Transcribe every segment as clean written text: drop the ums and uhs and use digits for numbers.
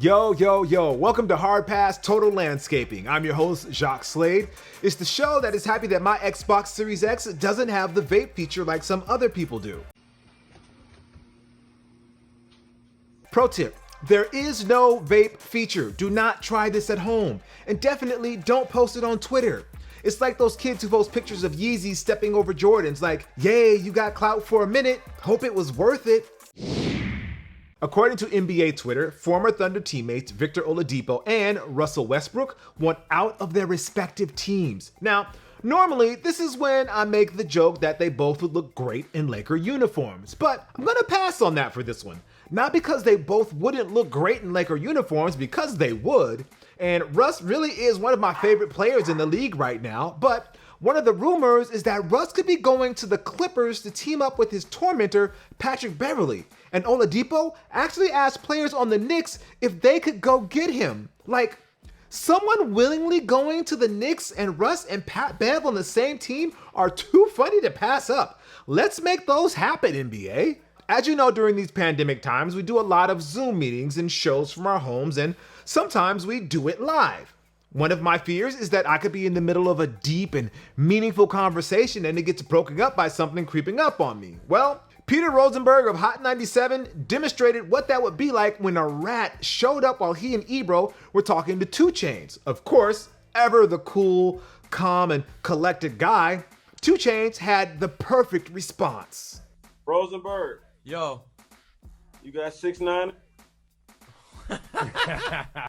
Yo, yo, yo, welcome to Hard Pass Total Landscaping. I'm your host, Jacques Slade. It's the show that is happy that my Xbox Series X doesn't have the vape feature like some other people do. Pro tip, there is no vape feature. Do not try this at home. And definitely don't post it on Twitter. It's like those kids who post pictures of Yeezy stepping over Jordans like, yay, you got clout for a minute, hope it was worth it. According to NBA Twitter, former Thunder teammates Victor Oladipo and Russell Westbrook want out of their respective teams. Now, normally, this is when I make the joke that they both would look great in Laker uniforms, but I'm gonna pass on that for this one. Not because they both wouldn't look great in Laker uniforms, because they would, and Russ really is one of my favorite players in the league right now, but one of the rumors is that Russ could be going to the Clippers to team up with his tormentor, Patrick Beverley. And Oladipo actually asked players on the Knicks if they could go get him. Like, someone willingly going to the Knicks and Russ and Pat Bev on the same team are too funny to pass up. Let's make those happen, NBA. As you know, during these pandemic times, we do a lot of Zoom meetings and shows from our homes, and sometimes we do it live. One of my fears is that I could be in the middle of a deep and meaningful conversation and it gets broken up by something creeping up on me. Well, Peter Rosenberg of Hot 97 demonstrated what that would be like when a rat showed up while he and Ebro were talking to 2 Chainz. Of course, ever the cool, calm, and collected guy, 2 Chainz had the perfect response. Rosenberg. Yo. You got 6'9"?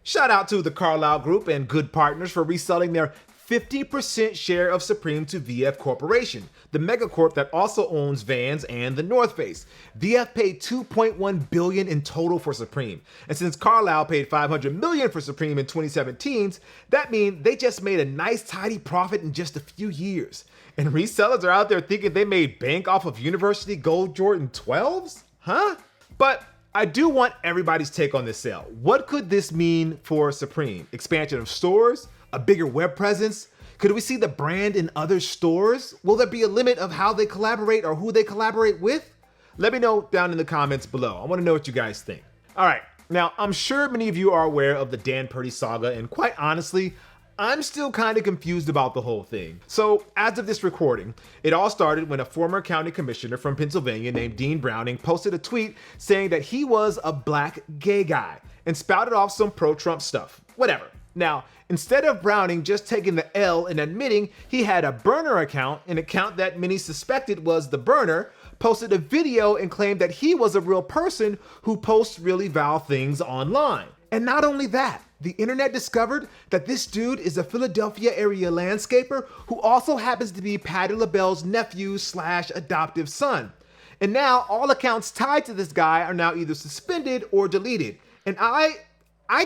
Shout out to the Carlyle Group and Good Partners for reselling their 50% share of Supreme to VF Corporation, the megacorp that also owns Vans and the North Face. VF paid $2.1 billion in total for Supreme, and since Carlyle paid $500 million for Supreme in 2017, that means they just made a nice tidy profit in just a few years. And resellers are out there thinking they made bank off of University Gold Jordan 12s? Huh? But I do want everybody's take on this sale. What could this mean for Supreme? Expansion of stores? A bigger web presence? Could we see the brand in other stores? Will there be a limit of how they collaborate or who they collaborate with? Let me know down in the comments below. I want to know what you guys think. All right, now I'm sure many of you are aware of the Dan Purdy saga, and quite honestly, I'm still kind of confused about the whole thing. So as of this recording, it all started when a former county commissioner from Pennsylvania named Dean Browning posted a tweet saying that he was a black gay guy and spouted off some pro-Trump stuff. Whatever. Now, instead of Browning just taking the L and admitting he had a burner account, an account that many suspected was the burner, posted a video and claimed that he was a real person who posts really vile things online. And not only that, the internet discovered that this dude is a Philadelphia area landscaper who also happens to be Patti LaBelle's nephew/adoptive son. And now all accounts tied to this guy are now either suspended or deleted. And I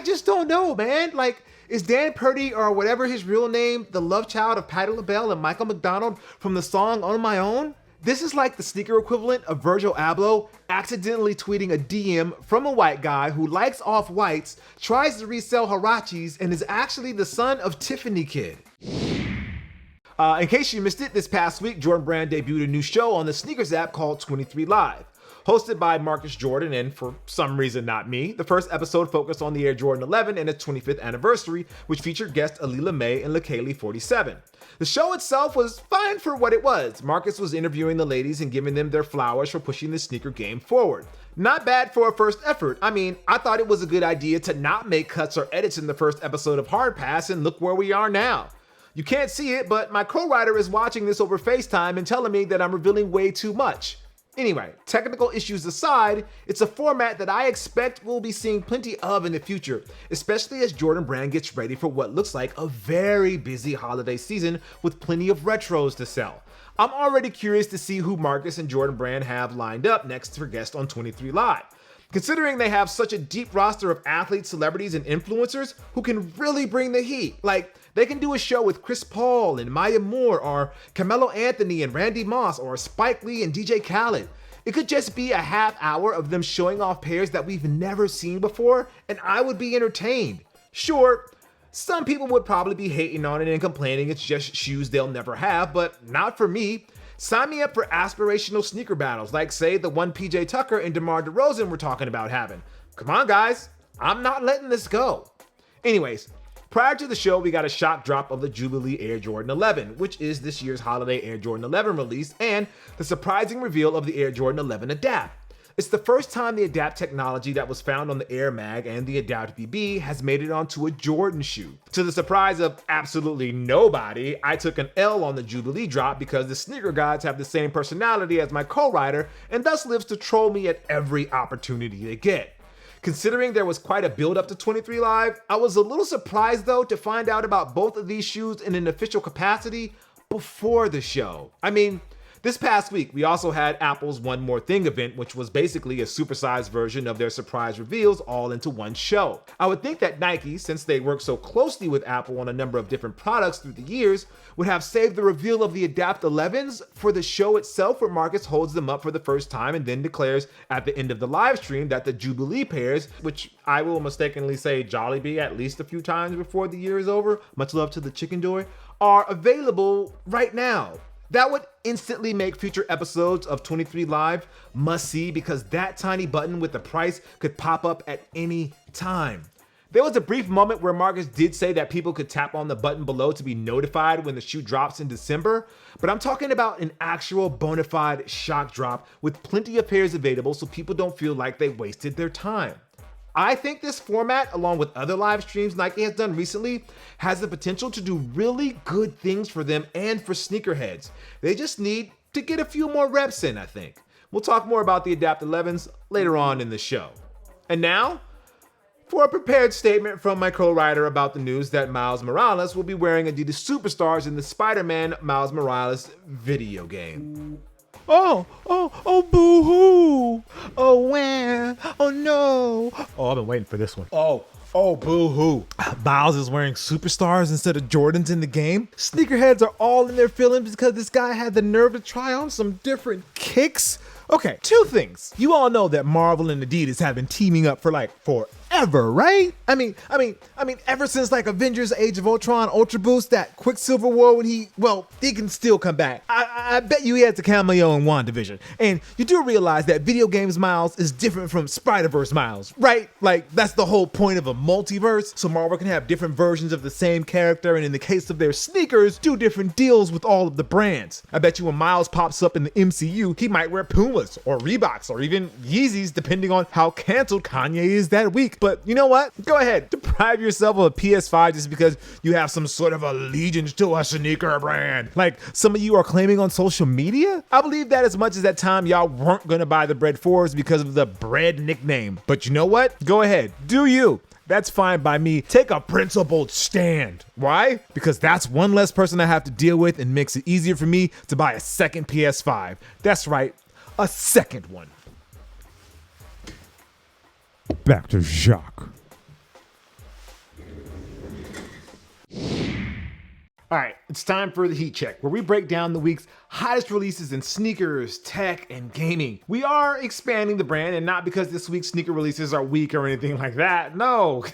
just don't know, man. Like, is Dan Purdy or whatever his real name the love child of Patti LaBelle and Michael McDonald from the song On My Own? This is like the sneaker equivalent of Virgil Abloh accidentally tweeting a DM from a white guy who likes off-whites, tries to resell Huaraches, and is actually the son of Tiffany Kid. In case you missed it, this past week, Jordan Brand debuted a new show on the Sneakers app called 23 Live. Hosted by Marcus Jordan and, for some reason not me, the first episode focused on the Air Jordan 11 and its 25th anniversary, which featured guests Alila May and LaKaylee 47. The show itself was fine for what it was. Marcus was interviewing the ladies and giving them their flowers for pushing the sneaker game forward. Not bad for a first effort. I mean, I thought it was a good idea to not make cuts or edits in the first episode of Hard Pass, and look where we are now. You can't see it, but my co-writer is watching this over FaceTime and telling me that I'm revealing way too much. Anyway, technical issues aside, it's a format that I expect we'll be seeing plenty of in the future, especially as Jordan Brand gets ready for what looks like a very busy holiday season with plenty of retros to sell. I'm already curious to see who Marcus and Jordan Brand have lined up next for guests on 23 Live. Considering they have such a deep roster of athletes, celebrities, and influencers who can really bring the heat. Like, they can do a show with Chris Paul and Maya Moore, or Carmelo Anthony and Randy Moss, or Spike Lee and DJ Khaled. It could just be a half hour of them showing off pairs that we've never seen before, and I would be entertained. Sure, some people would probably be hating on it and complaining it's just shoes they'll never have, but not for me. Sign me up for aspirational sneaker battles, like say the one PJ Tucker and DeMar DeRozan were talking about having. Come on, guys. I'm not letting this go. Anyways, prior to the show, we got a shock drop of the Jubilee Air Jordan 11, which is this year's holiday Air Jordan 11 release, and the surprising reveal of the Air Jordan 11 Adapt. It's the first time the Adapt technology that was found on the Air Mag and the Adapt BB has made it onto a Jordan shoe. To the surprise of absolutely nobody, I took an L on the Jubilee drop because the sneaker gods have the same personality as my co-writer and thus lives to troll me at every opportunity they get. Considering there was quite a build up to 23 Live, I was a little surprised though to find out about both of these shoes in an official capacity before the show. I mean, this past week, we also had Apple's One More Thing event, which was basically a supersized version of their surprise reveals all into one show. I would think that Nike, since they work so closely with Apple on a number of different products through the years, would have saved the reveal of the Adapt 11s for the show itself, where Marcus holds them up for the first time and then declares at the end of the live stream that the Jubilee pairs, which I will mistakenly say Jollibee at least a few times before the year is over, much love to the chicken doy, are available right now. That would instantly make future episodes of 23 Live must-see because that tiny button with the price could pop up at any time. There was a brief moment where Marcus did say that people could tap on the button below to be notified when the shoe drops in December, but I'm talking about an actual bona fide shock drop with plenty of pairs available so people don't feel like they wasted their time. I think this format, along with other live streams Nike has done recently, has the potential to do really good things for them and for sneakerheads. They just need to get a few more reps in, I think. We'll talk more about the Adapt 11s later on in the show. And now, for a prepared statement from my co-writer about the news that Miles Morales will be wearing Adidas Superstars in the Spider-Man Miles Morales video game. Oh, boo-hoo. Oh, where? Oh, no. Oh, I've been waiting for this one. Oh, boo-hoo. Miles is wearing Superstars instead of Jordans in the game. Sneakerheads are all in their feelings because this guy had the nerve to try on some different kicks. Okay, two things. You all know that Marvel and Adidas have been teaming up for forever, right? I mean, ever since Avengers Age of Ultron, Ultra Boost, that Quicksilver wore when he can still come back. I bet you he has a cameo in WandaVision. And you do realize that video games Miles is different from Spider-Verse Miles, right? That's the whole point of a multiverse. So Marvel can have different versions of the same character, and in the case of their sneakers, do different deals with all of the brands. I bet you when Miles pops up in the MCU, he might wear Pumas or Reeboks or even Yeezys, depending on how canceled Kanye is that week. But you know what? Go ahead, deprive yourself of a PS5 just because you have some sort of allegiance to a sneaker brand, like some of you are claiming on social media. I believe that as much as that time y'all weren't gonna buy the Bread 4s because of the Bread nickname. But you know what? Go ahead, do you. That's fine by me. Take a principled stand. Why? Because that's one less person I have to deal with and makes it easier for me to buy a second PS5. That's right, a second one. Back to Jacques. All right, it's time for the heat check, where we break down the week's hottest releases in sneakers, tech, and gaming. We are expanding the brand, and not because this week's sneaker releases are weak or anything like that. No,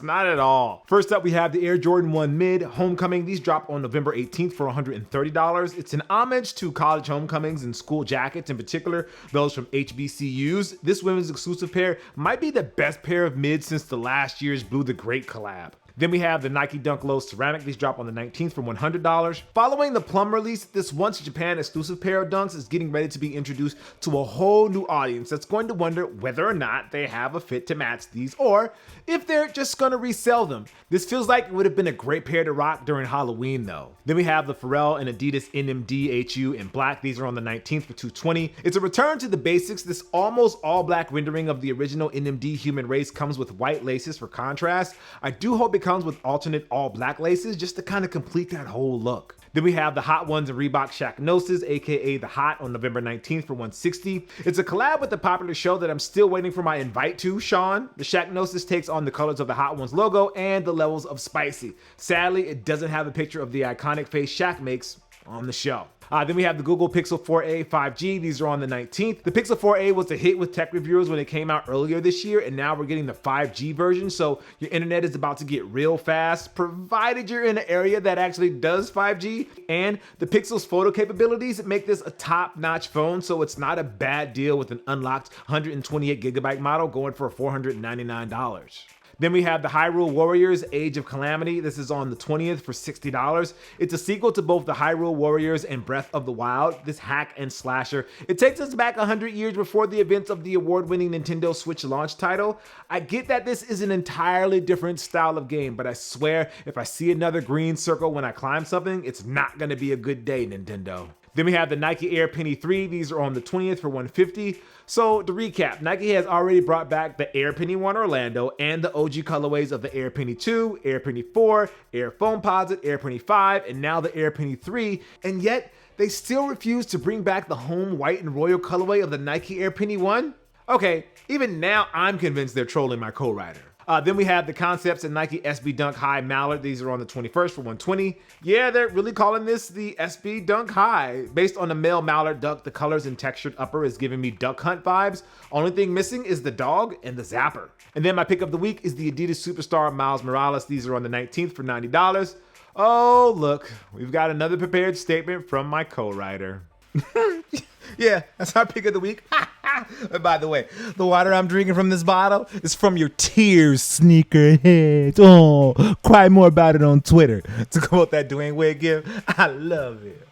not at all. First up, we have the Air Jordan 1 Mid Homecoming. These drop on November 18th for $130. It's an homage to college homecomings and school jackets, in particular those from HBCUs. This women's exclusive pair might be the best pair of mids since the last year's Blue the Great collab. Then we have the Nike Dunk Low Ceramic. These drop on the 19th for $100. Following the Plum release, this once Japan exclusive pair of Dunks is getting ready to be introduced to a whole new audience that's going to wonder whether or not they have a fit to match these, or if they're just gonna resell them. This feels like it would have been a great pair to rock during Halloween though. Then we have the Pharrell and Adidas NMD HU in black. These are on the 19th for $220. It's a return to the basics. This almost all black rendering of the original NMD Human Race comes with white laces for contrast. I do hope it comes with alternate all black laces just to kind of complete that whole look. Then we have the Hot Ones and Reebok Shacknosis, aka The Hot, on November 19th for $160. It's a collab with the popular show that I'm still waiting for my invite to, Sean. The Shacknosis takes on the colors of the Hot Ones logo and the levels of spicy. Sadly, it doesn't have a picture of the iconic face Shaq makes on the show. Then we have the Google Pixel 4a 5G. These are on the 19th. The Pixel 4a was a hit with tech reviewers when it came out earlier this year, and now we're getting the 5G version, so your internet is about to get real fast, provided you're in an area that actually does 5G. And the Pixel's photo capabilities make this a top-notch phone, so it's not a bad deal with an unlocked 128GB model going for $499. Then we have the Hyrule Warriors Age of Calamity. This is on the 20th for $60. It's a sequel to both the Hyrule Warriors and Breath of the Wild, this hack and slasher. It takes us back 100 years before the events of the award-winning Nintendo Switch launch title. I get that this is an entirely different style of game, but I swear if I see another green circle when I climb something, it's not gonna be a good day, Nintendo. Then we have the Nike Air Penny 3. These are on the 20th for $150. So to recap, Nike has already brought back the Air Penny 1 Orlando and the OG colorways of the Air Penny 2, Air Penny 4, Air Foamposite, Air Penny 5, and now the Air Penny 3. And yet, they still refuse to bring back the home white and royal colorway of the Nike Air Penny 1? Okay, even now I'm convinced they're trolling my co-writer. Then we have the Concepts and Nike SB Dunk High Mallard. These are on the 21st for $120. Yeah, they're really calling this the SB Dunk High. Based on the male Mallard duck, the colors and textured upper is giving me Duck Hunt vibes. Only thing missing is the dog and the zapper. And then my pick of the week is the Adidas Superstar Miles Morales. These are on the 19th for $90. Oh, look, we've got another prepared statement from my co-writer. Yeah, that's our pick of the week. And by the way, the water I'm drinking from this bottle is from your tears, sneakerheads. Oh, cry more about it on Twitter. To quote that Dwayne Wade gif, I love it.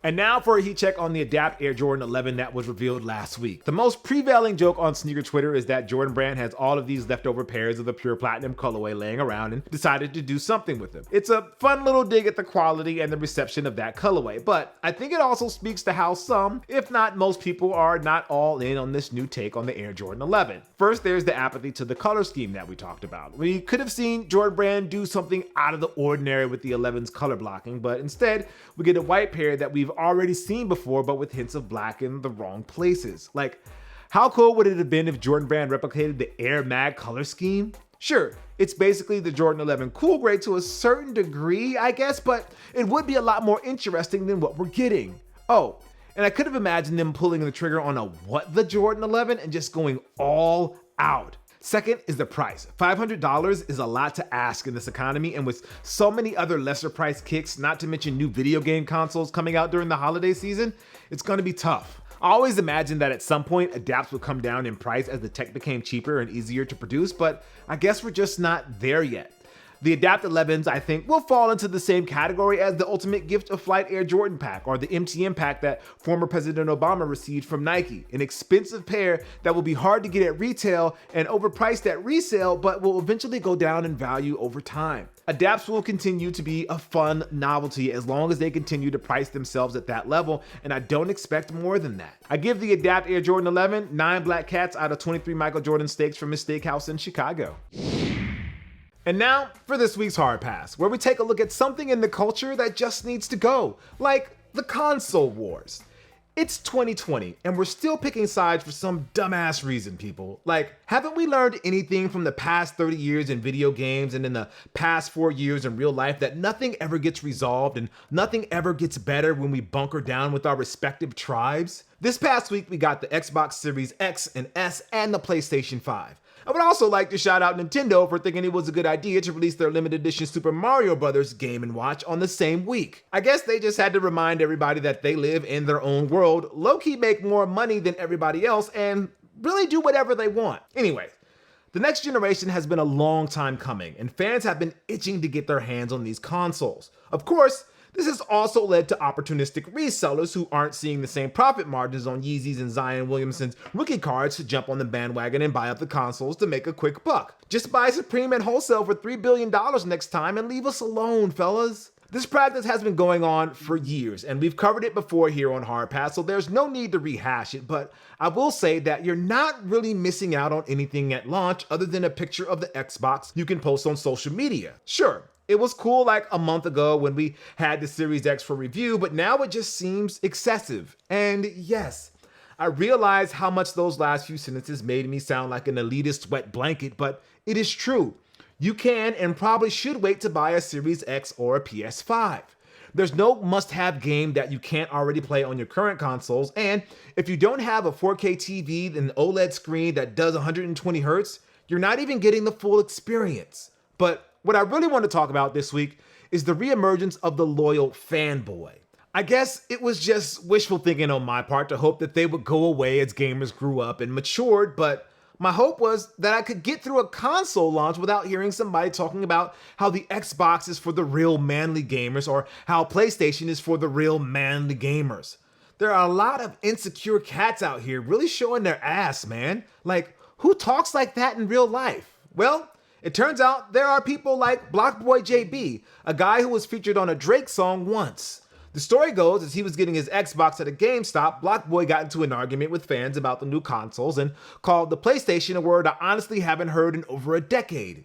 And now for a heat check on the Adapt Air Jordan 11 that was revealed last week. The most prevailing joke on sneaker Twitter is that Jordan Brand has all of these leftover pairs of the pure platinum colorway laying around and decided to do something with them. It's a fun little dig at the quality and the reception of that colorway, but I think it also speaks to how some, if not most people, are not all in on this new take on the Air Jordan 11. First, there's the apathy to the color scheme that we talked about. We could have seen Jordan Brand do something out of the ordinary with the 11's color blocking, but instead, we get a white pair that we've already seen before, but with hints of black in the wrong places. Like, how cool would it have been if Jordan Brand replicated the Air Mag color scheme? Sure, it's basically the Jordan 11 cool grade to a certain degree, I guess, but it would be a lot more interesting than what we're getting. Oh, and I could have imagined them pulling the trigger on a what the Jordan 11 and just going all out. Second is the price. $500 is a lot to ask in this economy, and with so many other lesser price kicks, not to mention new video game consoles coming out during the holiday season, it's gonna be tough. I always imagined that at some point, Adapts would come down in price as the tech became cheaper and easier to produce, but I guess we're just not there yet. The Adapt 11s, I think, will fall into the same category as the Ultimate Gift of Flight Air Jordan pack or the MTM pack that former President Obama received from Nike. An expensive pair that will be hard to get at retail and overpriced at resale, but will eventually go down in value over time. Adapts will continue to be a fun novelty as long as they continue to price themselves at that level, and I don't expect more than that. I give the Adapt Air Jordan 11 9 black cats out of 23 Michael Jordan steaks from his steakhouse in Chicago. And now for this week's Hard Pass, where we take a look at something in the culture that just needs to go, like the console wars. It's 2020, and we're still picking sides for some dumbass reason, people. Like, haven't we learned anything from the past 30 years in video games and in the past 4 years in real life that nothing ever gets resolved and nothing ever gets better when we bunker down with our respective tribes? This past week, we got the Xbox Series X and S and the PlayStation 5. I would also like to shout out Nintendo for thinking it was a good idea to release their limited edition Super Mario Bros. Game & Watch on the same week. I guess they just had to remind everybody that they live in their own world, low-key make more money than everybody else, and really do whatever they want. Anyway, the next generation has been a long time coming, and fans have been itching to get their hands on these consoles. Of course, this has also led to opportunistic resellers who aren't seeing the same profit margins on Yeezy's and Zion Williamson's rookie cards to jump on the bandwagon and buy up the consoles to make a quick buck. Just buy Supreme at wholesale for $3 billion next time and leave us alone, fellas. This practice has been going on for years, and we've covered it before here on Hard Pass, so there's no need to rehash it, but I will say that you're not really missing out on anything at launch other than a picture of the Xbox you can post on social media. Sure, it was cool like a month ago when we had the Series X for review, but now it just seems excessive. And yes, I realize how much those last few sentences made me sound like an elitist wet blanket, but it is true. You can and probably should wait to buy a Series X or a PS5. There's no must-have game that you can't already play on your current consoles, and if you don't have a 4K TV and an OLED screen that does 120 Hz, you're not even getting the full experience. But what I really want to talk about this week is the reemergence of the loyal fanboy. I guess it was just wishful thinking on my part to hope that they would go away as gamers grew up and matured, but my hope was that I could get through a console launch without hearing somebody talking about how the Xbox is for the real manly gamers or how PlayStation is for the real manly gamers. There are a lot of insecure cats out here really showing their ass, man. Like, who talks like that in real life? Well, it turns out there are people like Blockboy JB, a guy who was featured on a Drake song once. The story goes, as he was getting his Xbox at a GameStop, Blockboy got into an argument with fans about the new consoles and called the PlayStation a word I honestly haven't heard in over a decade.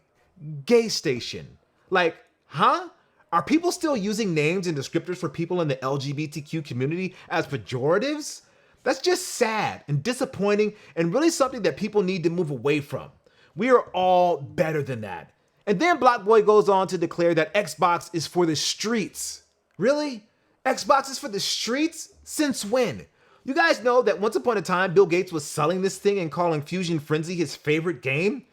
Gay station. Like, huh? Are people still using names and descriptors for people in the LGBTQ community as pejoratives? That's just sad and disappointing and really something that people need to move away from. We are all better than that. And then Blockboy goes on to declare that Xbox is for the streets. Really? Xbox is for the streets? Since when? You guys know that once upon a time, Bill Gates was selling this thing and calling Fusion Frenzy his favorite game?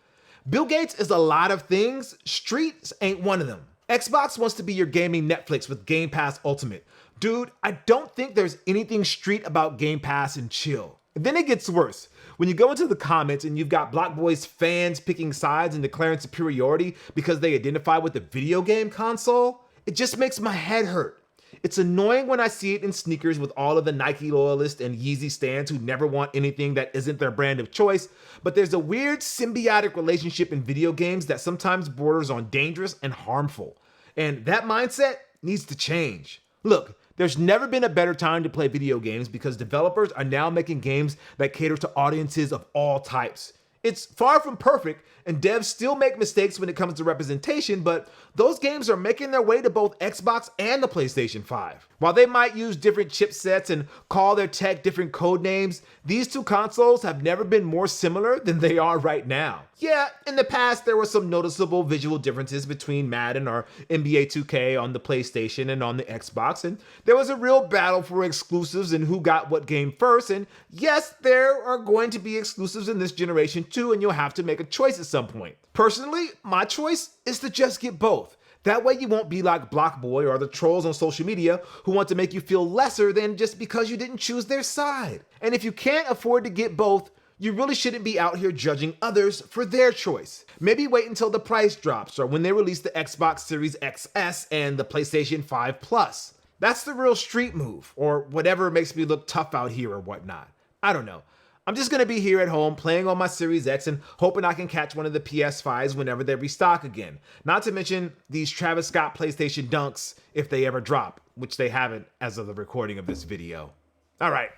Bill Gates is a lot of things. Streets ain't one of them. Xbox wants to be your gaming Netflix with Game Pass Ultimate. Dude, I don't think there's anything street about Game Pass and chill. And then it gets worse. When you go into the comments and you've got Blockboy's fans picking sides and declaring superiority because they identify with the video game console, it just makes my head hurt. It's annoying when I see it in sneakers with all of the Nike loyalists and Yeezy stans who never want anything that isn't their brand of choice, but there's a weird symbiotic relationship in video games that sometimes borders on dangerous and harmful. And that mindset needs to change. Look, there's never been a better time to play video games because developers are now making games that cater to audiences of all types. It's far from perfect, and devs still make mistakes when it comes to representation, but those games are making their way to both Xbox and the PlayStation 5. While they might use different chipsets and call their tech different code names, these two consoles have never been more similar than they are right now. Yeah, in the past there were some noticeable visual differences between Madden or NBA 2K on the PlayStation and on the Xbox, and there was a real battle for exclusives and who got what game first, and yes, there are going to be exclusives in this generation too, and you'll have to make a choice at some point. Personally, my choice is to just get both. That way you won't be like Blockboy or the trolls on social media who want to make you feel lesser than just because you didn't choose their side. And if you can't afford to get both, you really shouldn't be out here judging others for their choice. Maybe wait until the price drops or when they release the Xbox Series XS and the PlayStation 5 Plus. That's the real street move, or whatever makes me look tough out here or whatnot. I don't know. I'm just gonna be here at home playing on my Series X and hoping I can catch one of the PS5s whenever they restock again. Not to mention these Travis Scott PlayStation Dunks if they ever drop, which they haven't as of the recording of this video. All right,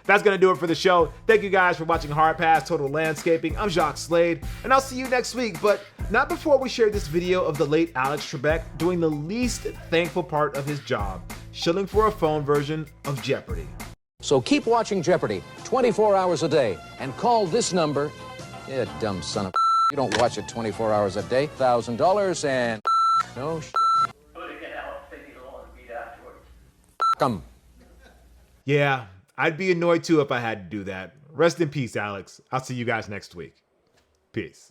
that's gonna do it for the show. Thank you guys for watching Hard Pass Total Landscaping. I'm Jacques Slade, and I'll see you next week, but not before we share this video of the late Alex Trebek doing the least thankful part of his job, shilling for a phone version of Jeopardy. So keep watching Jeopardy 24 hours a day and call this number. You dumb son of you don't watch it 24 hours a day. $1,000 and no shit. Come. Yeah, I'd be annoyed too if I had to do that. Rest in peace, Alex. I'll see you guys next week. Peace.